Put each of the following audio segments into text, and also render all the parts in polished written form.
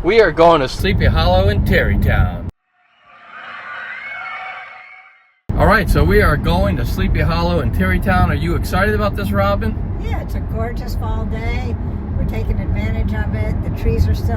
We are going to Sleepy Hollow in Tarrytown. All right, so we are going to Sleepy Hollow in Tarrytown. Are you excited about this, Robin? Yeah, it's a gorgeous fall day. We're taking advantage of it. The trees are still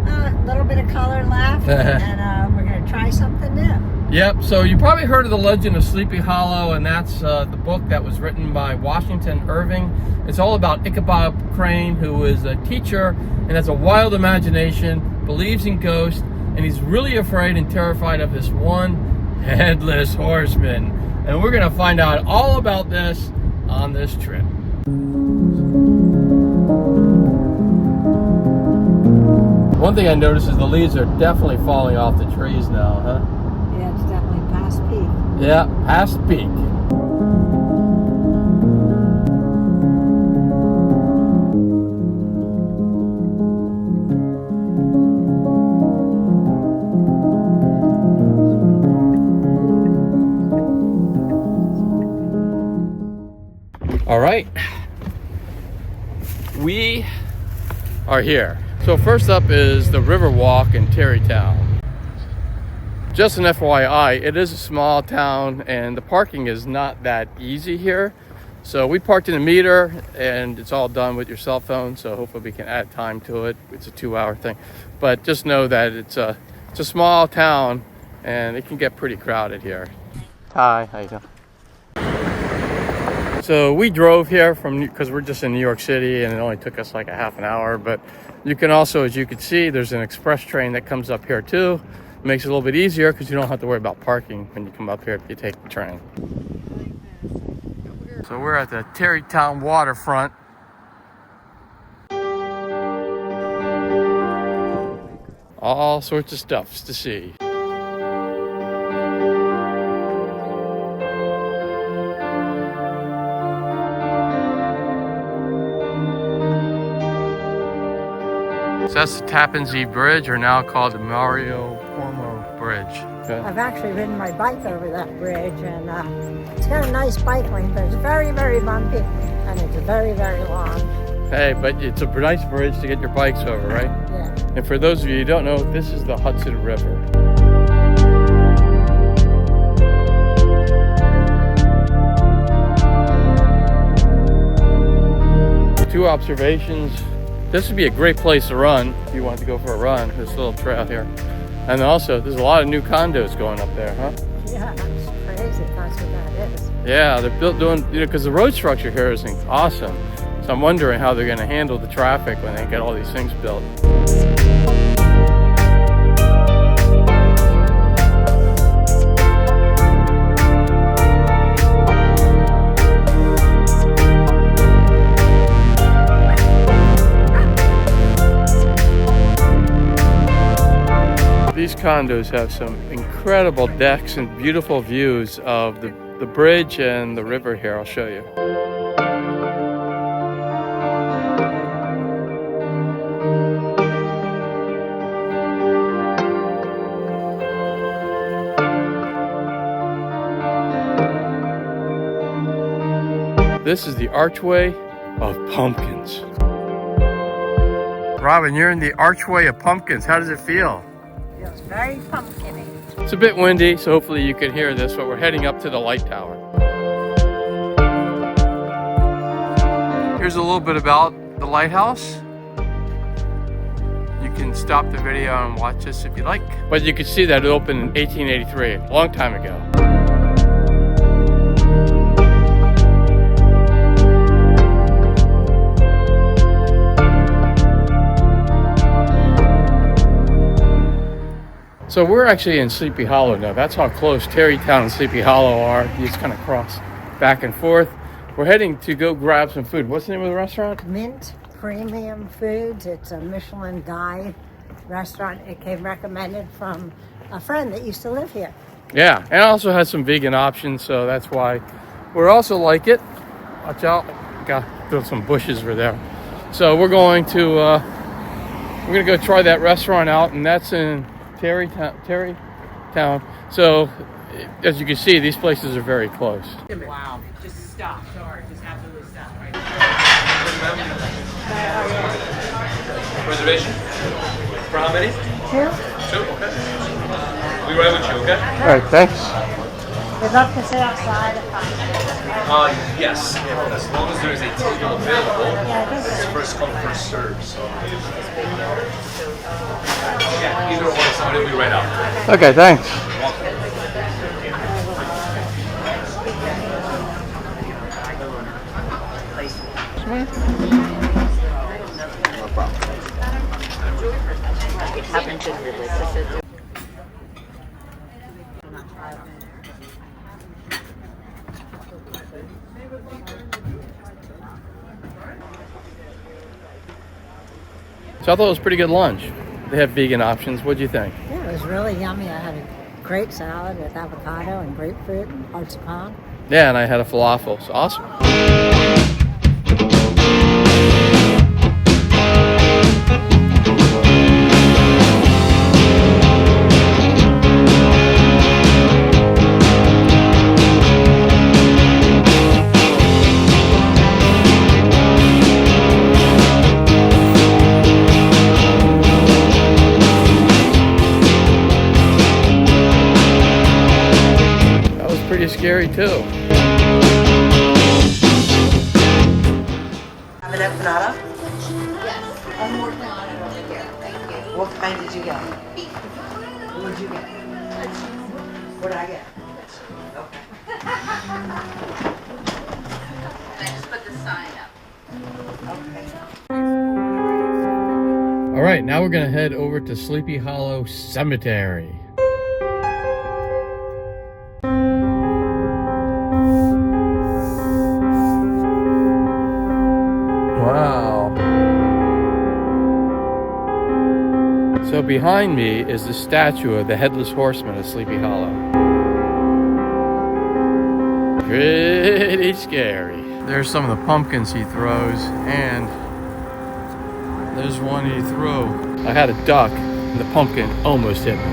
a little bit of color left, and we're going to try something new. Yep, so you probably heard of the legend of Sleepy Hollow, and that's the book that was written by Washington Irving. It's all about Ichabod Crane, who is a teacher and has a wild imagination, believes in ghosts, and he's really afraid and terrified of this one Headless Horseman. And we're going to find out all about this on this trip. One thing I noticed is the leaves are definitely falling off the trees now, huh? Yeah, it's definitely past peak. Yeah, past peak. All right, we are here. So first up is the Riverwalk in Tarrytown. Just an FYI, it is a small town and the parking is not that easy here. So we parked in a meter and it's all done with your cell phone. So hopefully we can add time to it. It's a 2-hour thing, but just know that it's a small town and it can get pretty crowded here. Hi, how you doing? So we drove here because we're just in New York City and it only took us like a half an hour, but you can also, as you can see, there's an express train that comes up here too. It makes it a little bit easier because you don't have to worry about parking when you come up here if you take the train. So we're at the Tarrytown Waterfront. All sorts of stuff to see. So that's the Tappan Bridge, or now called the Cuomo Bridge. Okay. I've actually ridden my bike over that bridge, and it's got a nice bike lane, but it's very, very bumpy, and it's very, very long. Hey, but it's a nice bridge to get your bikes over, right? Yeah. And for those of you who don't know, this is the Hudson River. Two observations. This would be a great place to run if you wanted to go for a run, this little trail here. And also, there's a lot of new condos going up there, huh? Yeah, that's crazy. That's what that is. Yeah, they're doing, because the road structure here is awesome. So I'm wondering how they're going to handle the traffic when they get all these things built. These condos have some incredible decks and beautiful views of the bridge and the river here. I'll show you. This is the Archway of Pumpkins. Robin, you're in the Archway of Pumpkins. How does it feel? It's very pumpkin-y. It's a bit windy, so hopefully you can hear this, but we're heading up to the light tower. Here's a little bit about the lighthouse. You can stop the video and watch this if you like. But you can see that it opened in 1883, a long time ago. So we're actually in Sleepy Hollow now. That's how close Tarrytown and Sleepy Hollow are. You just kind of cross back and forth. We're heading to go grab some food. What's the name of the restaurant? Mint Premium Foods. It's a Michelin Guide restaurant. It came recommended from a friend that used to live here. Yeah, and it also has some vegan options, so that's why we're also like it. Watch out, got some bushes over there. So we're going to go try that restaurant out, and that's in Tarrytown. So as you can see, these places are very close. Wow. Just stop. Sorry. Just absolutely stop. Right. Reservation? For how many? 2. 2, okay. We ride with you, okay? All right, thanks. We'd love to sit outside. Yes. Yeah, as long as there is a table available, Yeah, I think it's so. first come, first served. So. Yeah, either or, somebody will be right out. Okay, thanks. So I thought it was a pretty good lunch. They have vegan options. What'd you think? Yeah, it was really yummy. I had a great salad with avocado and grapefruit and marzipan. Yeah, and I had a falafel. It's awesome. Pretty scary too. Have an empanada? Yes, I'm working on it over here. Thank you. What kind did you get? What did you get? What did I get? Okay. And I just put the sign up. Okay. All right, now we're gonna head over to Sleepy Hollow Cemetery. Wow. So behind me is the statue of the Headless Horseman of Sleepy Hollow. Pretty scary. There's some of the pumpkins he throws, and there's one he threw. I had a duck, and the pumpkin almost hit me.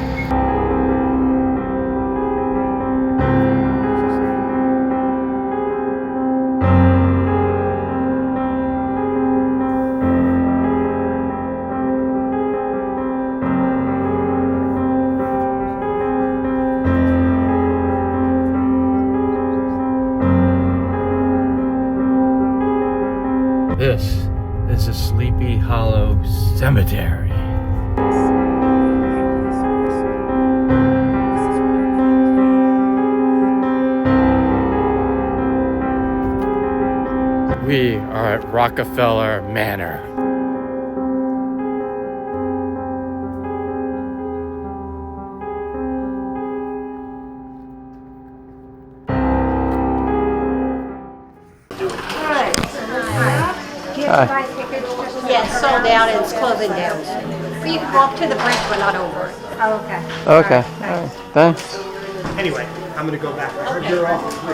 This is a Sleepy Hollow Cemetery. We are at Rockefeller Manor. Hi. Yes, sold out and it's closing down. But you can walk to the bridge, but not over it. Oh, okay. Okay. All right. Thanks. Anyway, I'm gonna go back. I heard you're off.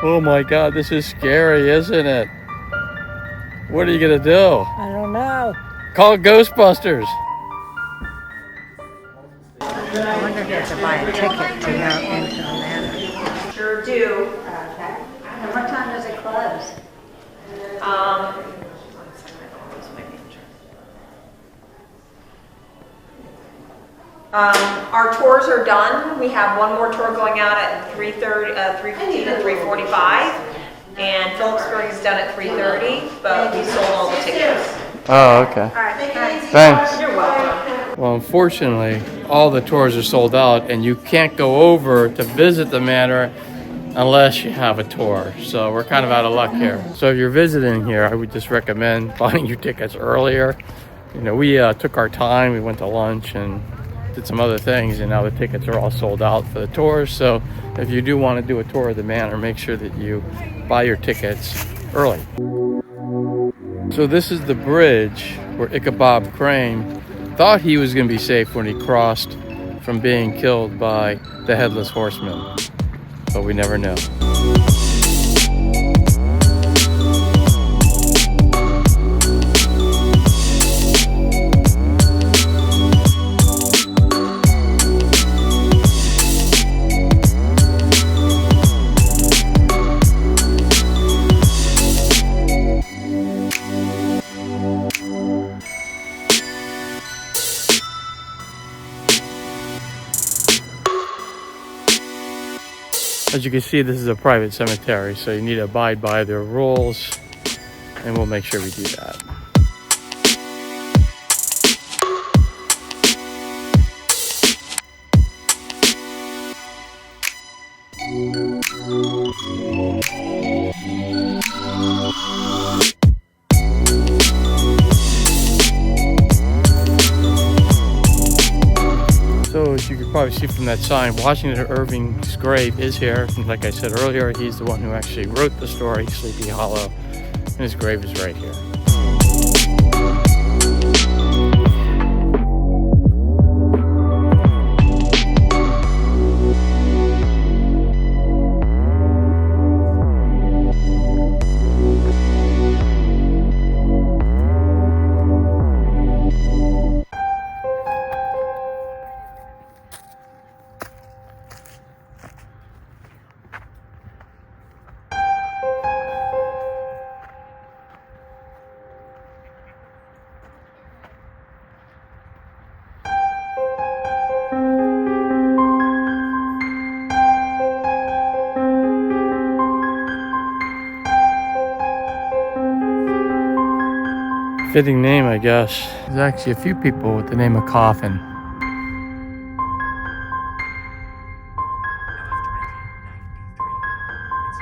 Oh my God, this is scary, isn't it? What are you gonna do? I don't know. Call Ghostbusters. I wonder if you have to buy a ticket to go into the manor. Sure do. Okay. And what time does it close? Our tours are done. We have one more tour going out at 3:30, 3:15 and 3:45. And Philipsburg is done at 3:30, but we sold all the tickets. Oh, okay. All right, Thanks. You're welcome. Well, unfortunately, all the tours are sold out, and you can't go over to visit the manor unless you have a tour. So we're kind of out of luck here. So if you're visiting here, I would just recommend buying your tickets earlier. You know, we took our time. We went to lunch and did some other things, and now the tickets are all sold out for the tours. So if you do want to do a tour of the manor, make sure that you buy your tickets early. So this is the bridge where Ichabod Crane thought he was going to be safe when he crossed from being killed by the Headless Horseman, but we never know. As you can see, this is a private cemetery, so you need to abide by their rules, and we'll make sure we do that. So as you can probably see from that sign, Washington Irving's grave is here. And like I said earlier, he's the one who actually wrote the story, Sleepy Hollow, and his grave is right here. Fitting name, I guess. There's actually a few people with the name of Coffin.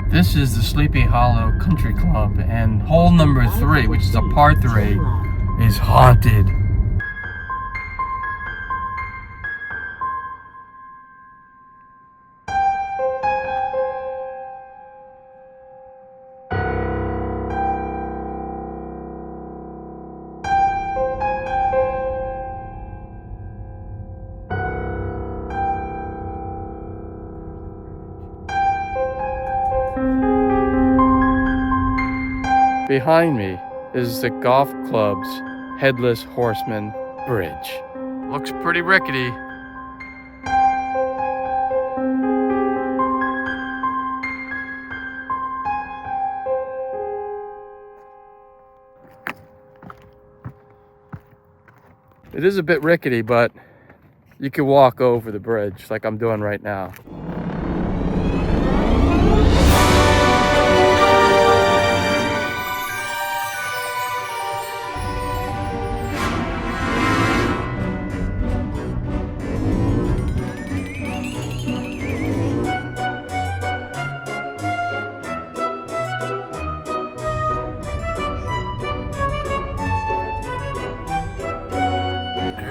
This is the Sleepy Hollow Country Club, and hole number 3, which is a par 3, is haunted. Behind me is the golf club's Headless Horseman bridge. Looks pretty rickety. It is a bit rickety, but you can walk over the bridge like I'm doing right now.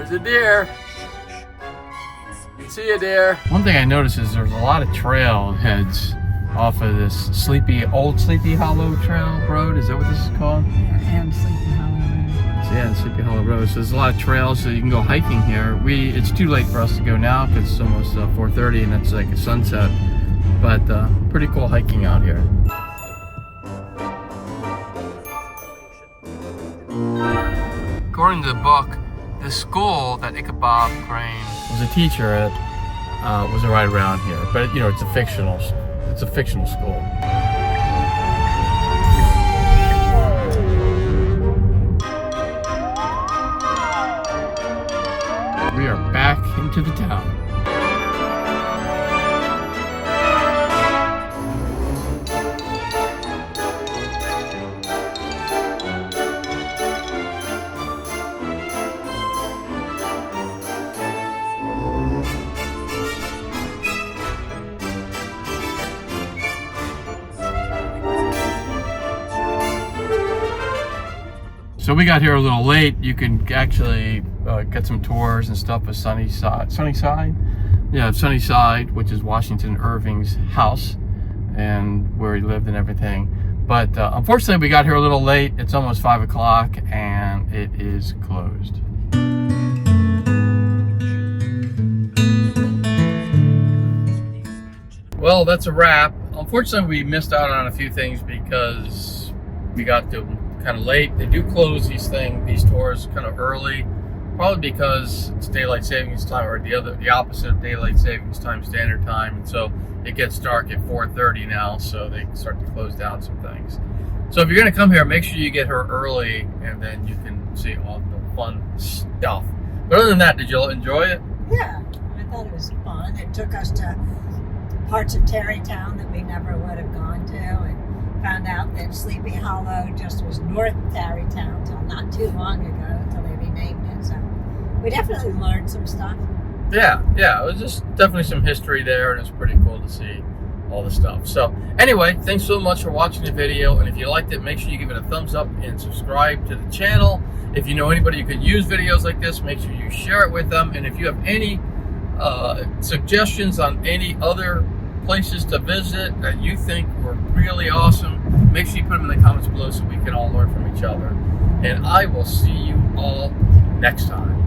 There's a deer. See you, deer. One thing I noticed is there's a lot of trailheads off of this old Sleepy Hollow Trail Road. Is that what this is called? And Sleepy Hollow Road. So yeah, Sleepy Hollow Road. So there's a lot of trails, so you can go hiking here. It's too late for us to go now because it's almost 4:30 and it's like a sunset. But pretty cool hiking out here. According to the book, the school that Ichabod Crane was a teacher at was right around here. But you know, it's a fictional school. We are back into the town. So we got here a little late. You can actually get some tours and stuff of Sunnyside? Yeah, Sunnyside, which is Washington Irving's house and where he lived and everything. But unfortunately, we got here a little late. It's almost 5 o'clock and it is closed. Well, that's a wrap. Unfortunately, we missed out on a few things because we got to kind of late. They do close these tours kind of early, probably because it's daylight savings time, or the opposite of daylight savings time, standard time, and so it gets dark at 4:30 now, so they start to close down some things. So if you're going to come here, make sure you get here early, and then you can see all the fun stuff. But other than that, did you enjoy it? Yeah, I thought it was fun. It took us to parts of Tarrytown that we never would have gone to, and found out that Sleepy Hollow just was North Tarrytown till not too long ago, until they renamed it. So we definitely learned some stuff. Yeah, it was just definitely some history there, and it's pretty cool to see all the stuff. So anyway, thanks so much for watching the video, and if you liked it, make sure you give it a thumbs up and subscribe to the channel. If you know anybody who could use videos like this, make sure you share it with them. And if you have any suggestions on any other places to visit that you think were really awesome, make sure you put them in the comments below so we can all learn from each other. And I will see you all next time.